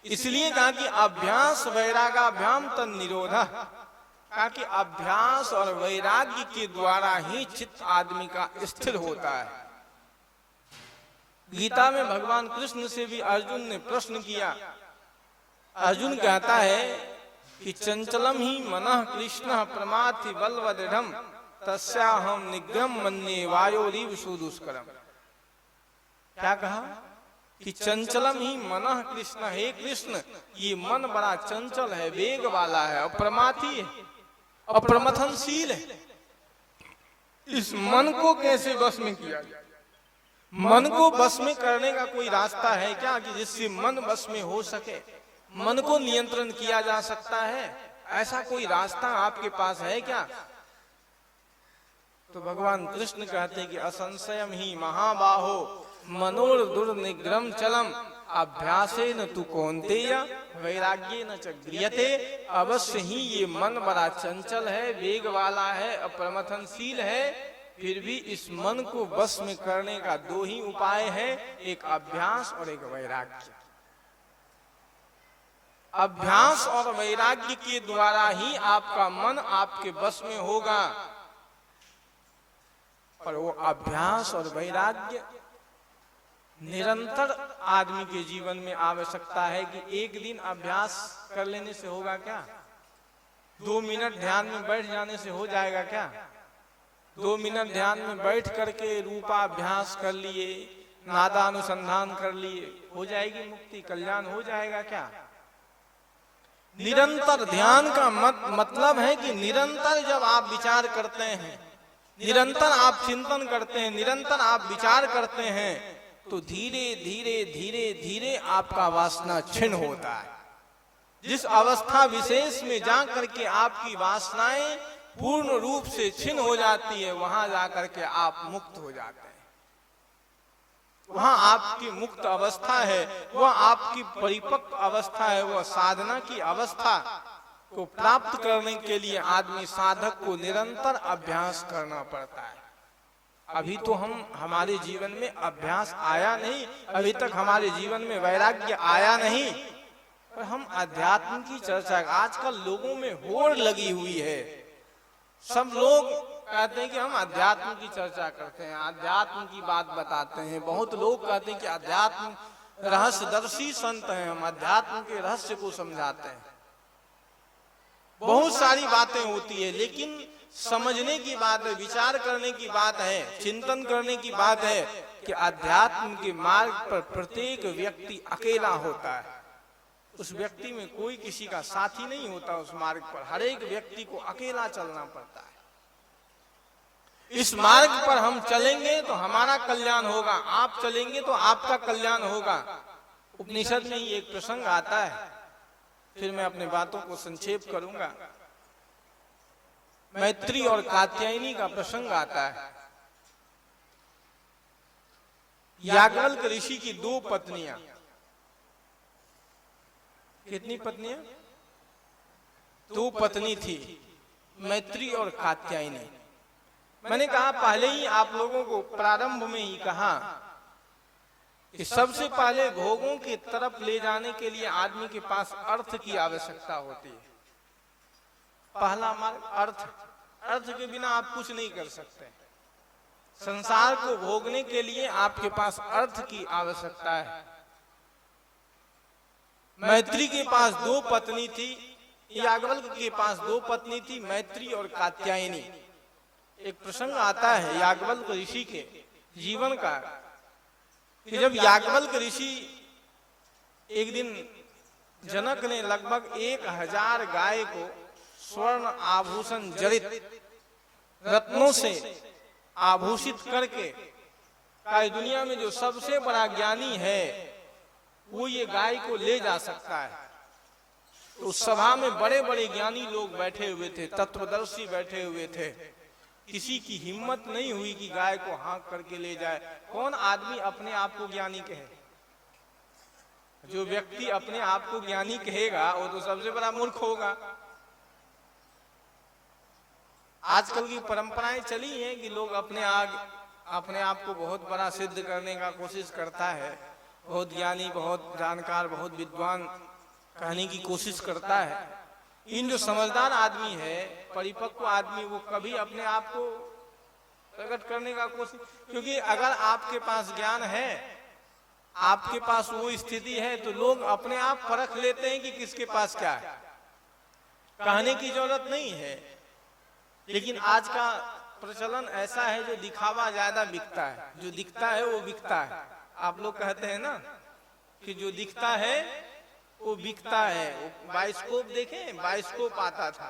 इसलिए कहा कि अभ्यास वैरागाभ्याम तन निरोधा, कहा कि अभ्यास और वैराग्य के द्वारा ही चित्त आदमी का स्थिर होता है। गीता में भगवान कृष्ण से भी अर्जुन ने प्रश्न किया। अर्जुन कहता है कि चंचलम ही मनः कृष्ण प्रमाथि बलवदृढ़म् तस्याहम निग्रहम् मन्ये वायोरीव सुदुष्करम्। क्या कहा कि चंचलम ही मनः कृष्ण, हे कृष्ण ये मन बड़ा चंचल है, वेग वाला है, अप्रमाथी है, अप्रमथनशील है। इस मन को कैसे वश में किया जाए? मन को वश में करने का कोई रास्ता है क्या कि जिससे मन वश में हो सके, मन को नियंत्रण किया जा सकता है? ऐसा कोई रास्ता आपके पास है क्या? तो भगवान कृष्ण कहते हैं कि असंशयम ही महाबाहो मनोर दुर्निग्रहम् चलम अभ्यासेन तु कौन्तेय वैराग्येन च गृह्यते। अवश्य ही ये मन बड़ा चंचल है, वेग वाला है, अप्रमथनशील है, फिर भी इस मन को वश में करने का दो ही उपाय है, एक अभ्यास और एक वैराग्य। अभ्यास और वैराग्य के द्वारा ही आपका मन आपके वश में होगा। पर वो अभ्यास और वैराग्य निरंतर आदमी के जीवन में आवश्यकता है कि एक दिन अभ्यास कर लेने से होगा क्या? 2 मिनट ध्यान में बैठ जाने से हो जाएगा क्या? 2 मिनट ध्यान में बैठ करके रूपाभ्यास कर लिए, नादानुसंधान कर लिए, हो जाएगी मुक्ति, कल्याण हो जाएगा क्या? निरंतर ध्यान का मतलब है कि निरंतर जब आप विचार करते हैं, निरंतर आप चिंतन करते हैं, निरंतर आप विचार करते हैं, तो धीरे धीरे धीरे धीरे आपका वासना क्षीण होता है। जिस अवस्था विशेष में जा करके आपकी वासनाएं पूर्ण रूप से क्षीण हो जाती है, वहां जाकर के आप मुक्त हो जाते हैं। वहां आपकी मुक्त अवस्था है, वह आपकी परिपक्व अवस्था है, वह साधना की अवस्था को प्राप्त करने के लिए आदमी साधक को निरंतर अभ्यास करना पड़ता है। अभी तो हमारे जीवन में अभ्यास आया नहीं, अभी तक हमारे जीवन में वैराग्य आया नहीं, पर हम अध्यात्म की चर्चा, आजकल लोगों में होड़ लगी हुई है। सब लोग कहते हैं कि हम अध्यात्म की चर्चा करते हैं, अध्यात्म की बात बताते हैं। बहुत लोग कहते हैं कि अध्यात्म रहस्यदर्शी संत हैं, हम अध्यात्म के रहस्य को समझाते हैं। बहुत सारी बातें होती है, लेकिन समझने की बात है, विचार करने की बात है, चिंतन करने की बात है कि अध्यात्म के मार्ग पर प्रत्येक व्यक्ति अकेला होता है। उस व्यक्ति में कोई किसी का साथी नहीं होता। उस मार्ग पर हर एक व्यक्ति को अकेला चलना पड़ता है। इस मार्ग पर हम चलेंगे तो हमारा कल्याण होगा, आप चलेंगे तो आपका कल्याण होगा। उपनिषद में ही एक प्रसंग आता है, फिर मैं अपने बातों को संक्षेप करूंगा। मैत्री और कात्यायनी का प्रसंग आता है। याज्ञवल्क्य ऋषि की 2 पत्नियां, कितनी पत्नियां? 2 पत्नी थी, मैत्री और कात्यायनी। मैंने कहा पहले ही आप लोगों को प्रारंभ में ही कहा कि सबसे पहले भोगों की तरफ ले जाने के लिए आदमी के पास अर्थ की आवश्यकता होती है। पहला मार्ग अर्थ। अर्थ के बिना आप कुछ नहीं कर सकते। संसार को भोगने के लिए आपके पास अर्थ की आवश्यकता है। मैत्री के पास 2 पत्नी थी, याज्ञवल्क्य के पास 2 पत्नी थी, मैत्री और कात्यायनी। एक प्रसंग आता है याज्ञवल्क्य ऋषि के जीवन का कि जब याज्ञवल्क्य ऋषि एक दिन जनक ने लगभग 1000 गाय को स्वर्ण आभूषण जड़ित रत्नों से आभूषित करके कहा दुनिया में जो सबसे बड़ा ज्ञानी है वो ये गाय को ले जा सकता है। तो उस सभा में बड़े बड़े ज्ञानी लोग बैठे हुए थे, तत्वदर्शी बैठे हुए थे। किसी की हिम्मत नहीं हुई कि गाय को हाँक करके ले जाए। कौन आदमी अपने आप को ज्ञानी कहे? जो व्यक्ति अपने आप को ज्ञानी कहेगा वो तो सबसे बड़ा मूर्ख होगा। आजकल की परंपराएं चली हैं कि लोग अपने आप को बहुत बड़ा सिद्ध करने का कोशिश करता है बहुत ज्ञानी, बहुत जानकार, बहुत विद्वान कहने की कोशिश करता है। इन जो समझदार आदमी है, परिपक्व आदमी, वो कभी अपने आप को प्रकट करने का कोशिश, क्योंकि अगर आपके पास ज्ञान है, आपके पास वो स्थिति है, तो लोग अपने आप परख लेते हैं कि किसके पास क्या है, कहने की जरूरत नहीं है। लेकिन आज का प्रचलन ऐसा है जो दिखावा ज्यादा बिकता है, जो दिखता है वो बिकता है। आप लोग कहते हैं ना कि जो दिखता है वो बिकता है। बाइस्कोप देखें, बाइस्कोप आता था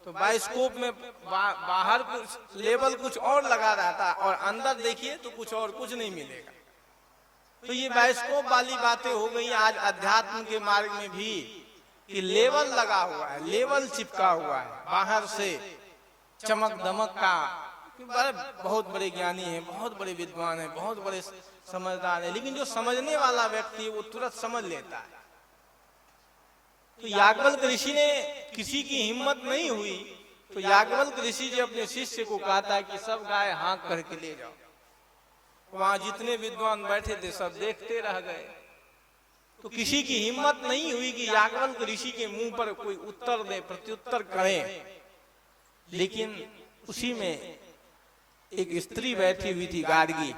तो बाइस्कोप में बाहर कुछ लेबल कुछ और लगा रहता और अंदर देखिए तो कुछ और, कुछ नहीं मिलेगा। तो ये बाइस्कोप वाली बातें हो गई आज अध्यात्म के मार्ग में भी, कि लेबल लगा हुआ है, लेबल चिपका हुआ है बाहर से, चमक दमक का। बहुत बड़े ज्ञानी हैं, बहुत बड़े विद्वान हैं, बहुत बड़े समझदार हैं, लेकिन जो समझने वाला व्यक्ति है वो तुरंत समझ लेता है। तो याज्ञवल्क्य ऋषि ने, किसी की हिम्मत नहीं हुई तो याज्ञवल्क्य ऋषि जी अपने शिष्य को कहा था कि सब गाय हाँक करके ले जाओ। वहां जितने विद्वान बैठे थे सब देखते रह गए। तो किसी की हिम्मत नहीं हुई कि याज्ञवल्क्य ऋषि के मुंह पर कोई उत्तर दे, प्रत्युत्तर करे। लेकिन उसी में एक स्त्री बैठी हुई थी, गार्गी।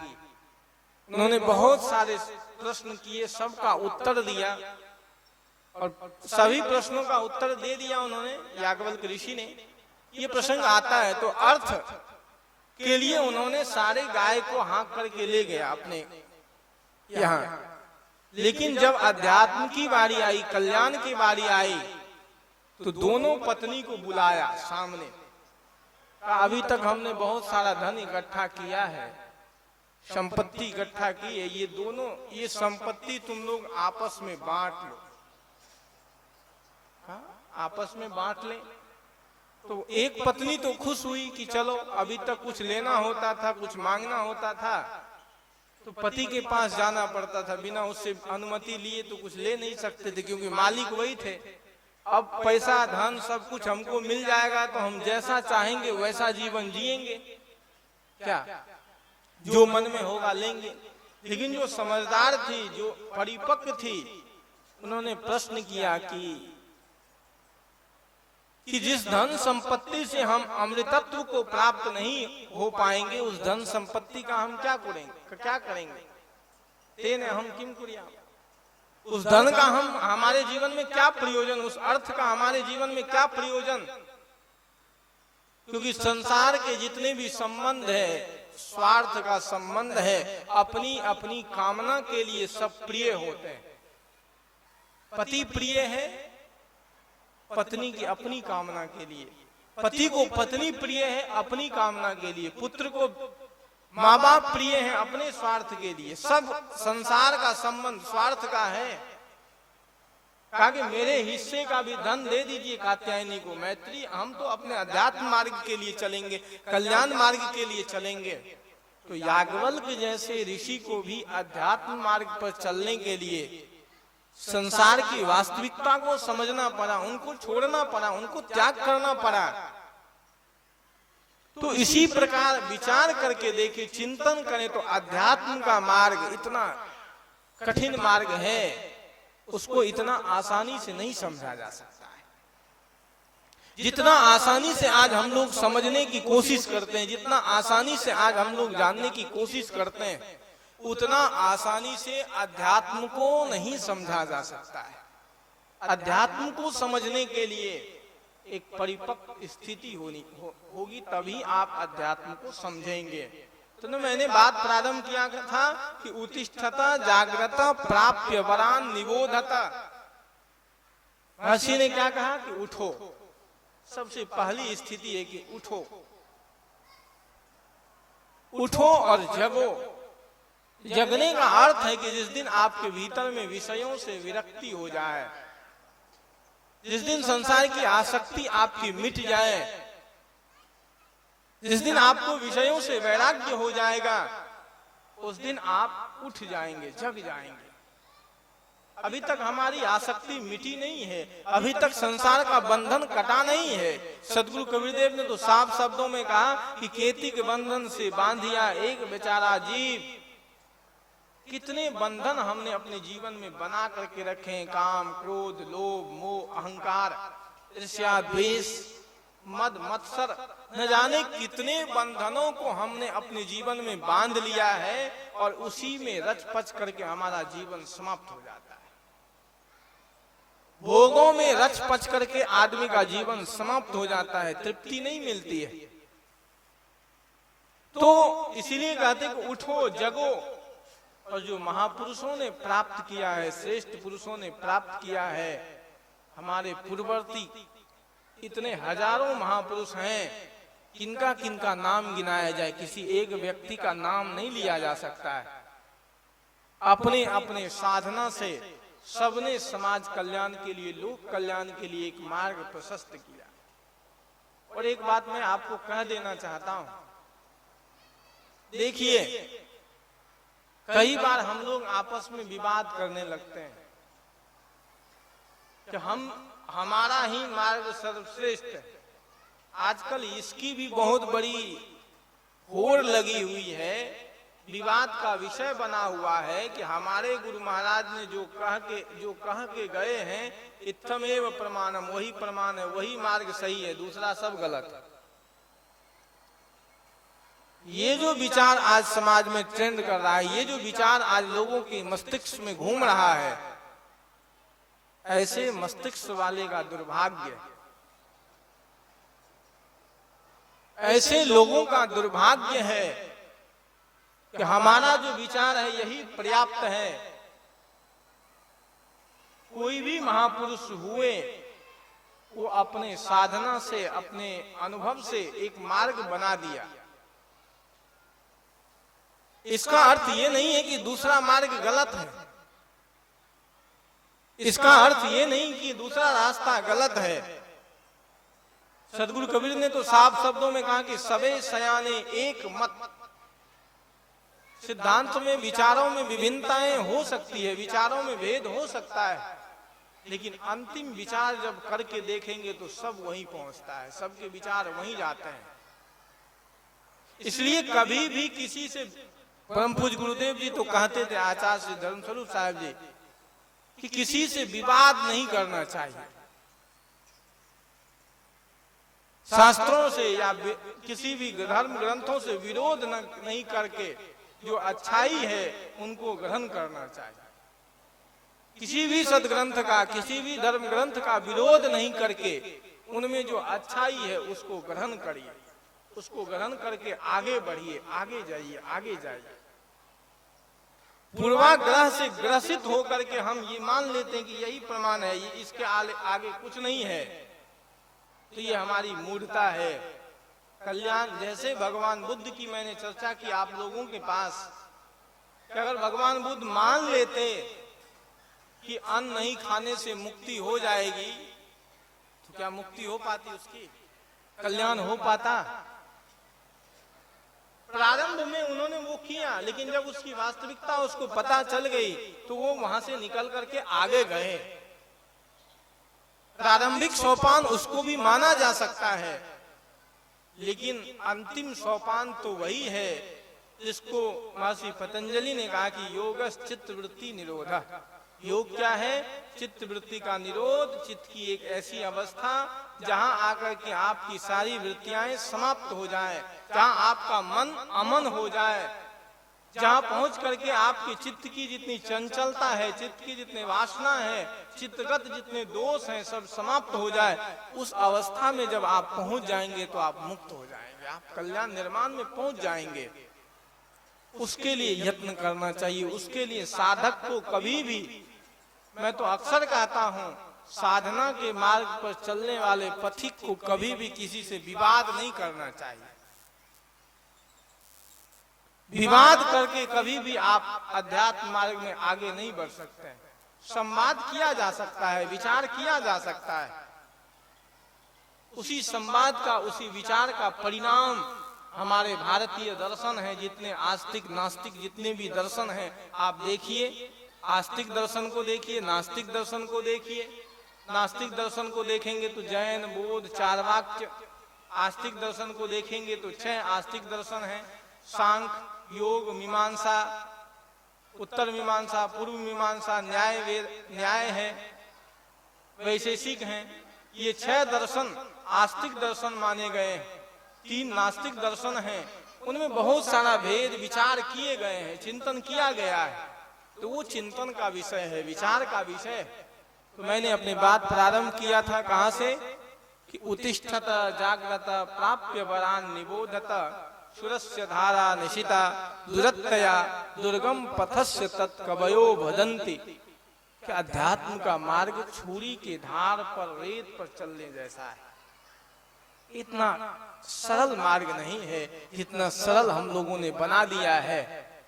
उन्होंने बहुत सारे प्रश्न किए, सबका उत्तर दिया और सभी प्रश्नों का उत्तर दे दिया उन्होंने, याज्ञवल्क्य ऋषि ने। ये प्रसंग आता है तो अर्थ के लिए उन्होंने सारे गाय को हाँक करके ले गया अपने यहाँ। लेकिन जब अध्यात्म की बारी आई, कल्याण की बारी आई, तो दोनों पत्नी को बुलाया सामने। अभी तक हमने बहुत सारा धन इकट्ठा किया है, संपत्ति इकट्ठा की है, ये दोनों, ये संपत्ति तुम लोग आपस में बांट लो, आपस में बांट लें। तो एक पत्नी तो खुश हुई कि चलो, अभी तक कुछ लेना होता था, कुछ मांगना होता था तो पति के पास जाना पड़ता था, बिना उससे अनुमति लिए तो कुछ ले नहीं सकते थे, क्योंकि मालिक वही थे। अब पैसा धन सब कुछ हमको मिल जाएगा तो हम जैसा चाहेंगे वैसा जीवन जिएंगे, क्या जो मन में होगा लेंगे। लेकिन जो समझदार थी, जो परिपक्व थी, उन्होंने प्रश्न किया कि जिस धन संपत्ति से हम अमृतत्व को प्राप्त नहीं हो पाएंगे, उस धन संपत्ति का हम क्या करेंगे? तेने हम किम कुर्याम, उस धन का हम हमारे जीवन में क्या प्रयोजन, उस अर्थ का हमारे जीवन में क्या प्रयोजन? क्योंकि संसार के जितने भी संबंध है, स्वार्थ का संबंध है, अपनी अपनी कामना के लिए सब प्रिय होते हैं। पति प्रिय है पत्नी की अपनी कामना के लिए, पति को पत्नी प्रिय है अपनी कामना के लिए, पुत्र को माँ बाप प्रिय हैं अपने स्वार्थ के लिए। सब संसार का संबंध स्वार्थ का है। कहा कि मेरे हिस्से का भी धन दे दीजिए कात्यायनी को। मैत्री, हम तो अपने अध्यात्म मार्ग के लिए चलेंगे, कल्याण मार्ग के लिए चलेंगे। तो याज्ञवल्क्य जैसे ऋषि को भी अध्यात्म मार्ग पर चलने के लिए संसार की वास्तविकता को समझना पड़ा, उनको छोड़ना पड़ा, उनको त्याग करना पड़ा। तो इसी प्रकार विचार करके देखें, चिंतन करें तो अध्यात्म का मार्ग इतना कठिन मार्ग है, उसको इतना आसानी से नहीं समझा जा सकता है। जितना आसानी से आज हम लोग समझने की कोशिश करते हैं, जितना आसानी से आज हम लोग जानने की कोशिश करते हैं, उतना आसानी से अध्यात्म को नहीं समझा जा सकता है। अध्यात्म को समझने के लिए एक परिपक्व स्थिति होगी, तभी आप अध्यात्म को समझेंगे। तो मैंने बात प्रारंभ किया था कि उत्तिष्ठता जागृता प्राप्य वरान निबोधता। महर्षि ने क्या कहा कि उठो। सबसे पहली स्थिति है कि उठो, उठो और जगो। जगने का अर्थ है कि जिस दिन आपके भीतर में विषयों से विरक्ति हो जाए, जिस दिन संसार की आसक्ति आपकी मिट जाए, जिस दिन आपको विषयों से वैराग्य हो जाएगा, उस दिन आप उठ जाएंगे, जग जाएंगे। अभी तक हमारी आसक्ति मिटी नहीं है, अभी तक संसार का बंधन कटा नहीं है। सदगुरु कबीरदेव ने तो साफ शब्दों में कहा कि खेती के बंधन से बांधिया एक बेचारा जीव। कितने बंधन हमने अपने जीवन में बना करके रखे हैं, काम, क्रोध, लोभ, मोह, अहंकार, ईर्ष्या, द्वेष, मद, मत्सर, न जाने कितने बंधनों को हमने अपने जीवन में बांध लिया है और उसी में रच पच करके हमारा जीवन समाप्त हो जाता है। भोगों में रच पच करके आदमी का जीवन समाप्त हो जाता है, तृप्ति नहीं मिलती है। तो इसीलिए कहते कि उठो, जगो, और जो महापुरुषों ने प्राप्त किया है, श्रेष्ठ पुरुषों ने प्राप्त किया है, हमारे पूर्ववर्ती इतने हजारों महापुरुष हैं, किनका किनका नाम गिनाया जाए, किसी एक व्यक्ति का नाम नहीं लिया जा सकता है। अपने अपने साधना से सबने समाज कल्याण के लिए, लोक कल्याण के लिए एक मार्ग प्रशस्त किया। और एक बात मैं आपको कह देना चाहता हूं, देखिए कई बार हम लोग आपस में विवाद करने लगते हैं कि हमारा ही मार्ग सर्वश्रेष्ठ है। आजकल इसकी भी बहुत बड़ी होड़ लगी हुई है, विवाद का विषय बना हुआ है कि हमारे गुरु महाराज ने जो कह के गए हैं, इत्थमेव प्रमाणम, वही प्रमाण है, वही मार्ग सही है, दूसरा सब गलत है। ये जो विचार आज समाज में ट्रेंड कर रहा है, ये जो विचार आज लोगों के मस्तिष्क में घूम रहा है, ऐसे मस्तिष्क वाले का दुर्भाग्य, ऐसे लोगों का दुर्भाग्य है कि हमारा जो विचार है यही पर्याप्त है। कोई भी महापुरुष हुए वो अपने साधना से, अपने अनुभव से एक मार्ग बना दिया। इसका अर्थ ये नहीं है कि दूसरा मार्ग गलत है, इसका अर्थ ये नहीं कि दूसरा रास्ता गलत है। सदगुरु कबीर ने तो साफ शब्दों में कहा कि सबे सयाने एक मत। सिद्धांत में, विचारों में विभिन्नताएं हो सकती है, विचारों में भेद हो सकता है, लेकिन अंतिम विचार जब करके देखेंगे तो सब वहीं पहुंचता है, सबके विचार वहीं जाते हैं। इसलिए कभी भी किसी से, परम पूज्य गुरुदेव जी तो कहते थे, आचार्य श्री धर्मस्वरूप साहब जी, कि किसी से विवाद नहीं करना चाहिए। शास्त्रों से या किसी भी धर्म ग्रंथों से विरोध नहीं करके जो अच्छाई है उनको ग्रहण करना चाहिए। किसी भी सदग्रंथ का, किसी भी धर्म ग्रंथ का विरोध नहीं करके उनमें जो अच्छाई है उसको ग्रहण करिए, उसको ग्रहण करके आगे बढ़िए, आगे जाइए, आगे जाइए। पूर्वाग्रह से ग्रसित होकर के हम ये मान लेते हैं कि यही प्रमाण है, ये इसके आगे कुछ नहीं है, तो ये हमारी मूर्खता है। कल्याण, जैसे भगवान बुद्ध की मैंने चर्चा की आप लोगों के पास, कि अगर भगवान बुद्ध मान लेते कि अन्न नहीं खाने से मुक्ति हो जाएगी, तो क्या मुक्ति हो पाती, उसकी कल्याण हो पाता? प्रारंभ में उन्होंने वो किया, लेकिन जब उसकी वास्तविकता उसको पता चल गई तो वो वहां से निकल करके आगे गए। प्रारंभिक सोपान उसको भी माना जा सकता है, लेकिन अंतिम सोपान तो वही है जिसको महर्षि पतंजलि ने कहा कि योगस् चित्त वृत्ति निरोधा। योग क्या है? चित्त वृत्ति का निरोध, चित्त की एक ऐसी अवस्था जहां आकर के आपकी सारी वृत्तियां समाप्त हो जाए, जहां आपका मन अमन हो जाए, जहां पहुंच करके आपके चित्त की जितनी चंचलता है, चित्त की जितने वासना है, चित्तगत जितने दोष हैं, सब समाप्त हो जाए। उस अवस्था में जब आप पहुंच जाएंगे तो आप मुक्त हो जाएंगे, आप कल्याण निर्माण में पहुंच जाएंगे। उसके लिए यत्न करना चाहिए। उसके लिए साधक को कभी भी, मैं तो अक्सर कहता हूं, साधना के मार्ग पर चलने वाले पथिक को कभी भी किसी से विवाद नहीं करना चाहिए। विवाद करके कभी भी आप अध्यात्म मार्ग में आगे नहीं बढ़ सकते हैं। संवाद किया जा सकता है, विचार किया जा सकता है, उसी संवाद का, उसी विचार का परिणाम हमारे भारतीय दर्शन है। जितने आस्तिक नास्तिक जितने भी दर्शन हैं, आप देखिए, आस्तिक दर्शन को देखिए, नास्तिक दर्शन को देखिए। नास्तिक दर्शन को देखेंगे तो जैन, बौद्ध, चार्वाक। आस्तिक दर्शन को देखेंगे तो 6 आस्तिक दर्शन हैं, सांख्य, योग, मीमांसा, उत्तर मीमांसा, पूर्व मीमांसा, न्याय है, वैशेषिक हैं। ये 6 दर्शन आस्तिक दर्शन माने गए हैं। 3 नास्तिक दर्शन हैं, उनमें बहुत सारा भेद विचार किए गए हैं, चिंतन किया गया है। तो वो चिंतन का विषय है, विचार का विषय है। तो मैंने अपनी बात प्रारंभ किया था कहाँ से कि उत्तिष्ठत जाग्रत प्राप्य वरान निबोधत सुरस्य धारा निशिता दुरत्तया दुर्गम पथस्य तत्कवयो भजन्ति। कि अध्यात्म का मार्ग छुरी के धार पर, रेत पर चलने जैसा है। इतना सरल मार्ग नहीं है जितना सरल हम लोगों ने बना दिया है।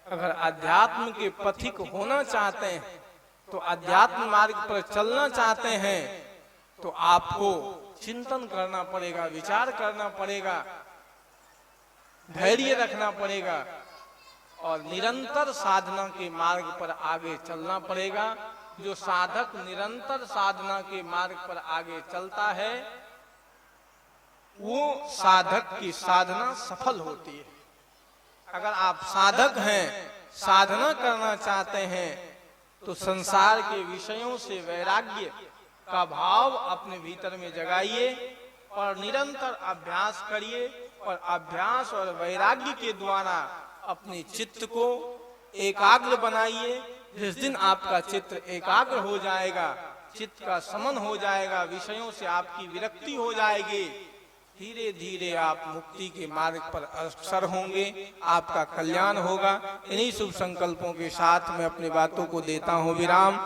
अगर अध्यात्म के पथिक होना चाहते हैं, तो अध्यात्म मार्ग पर चलना चाहते हैं, तो आपको चिंतन करना पड़ेगा, विचार करना पड़ेगा, धैर्य रखना पड़ेगा और निरंतर साधना के मार्ग पर आगे चलना पड़ेगा। जो साधक निरंतर साधना के मार्ग पर आगे चलता है, वो साधक की साधना सफल होती है। अगर आप साधक हैं, साधना करना चाहते हैं, तो संसार के विषयों से वैराग्य का भाव अपने भीतर में जगाइए और निरंतर अभ्यास करिए। और अभ्यास और वैराग्य के द्वारा अपने चित्त को एकाग्र बनाइए। जिस दिन आपका चित्त एकाग्र हो जाएगा, चित्त का समन हो जाएगा, विषयों से आपकी विरक्ति हो जाएगी, धीरे धीरे आप मुक्ति के मार्ग पर अग्रसर होंगे, आपका कल्याण होगा। इन्हीं शुभ संकल्पों के साथ मैं अपनी बातों को देता हूँ विराम।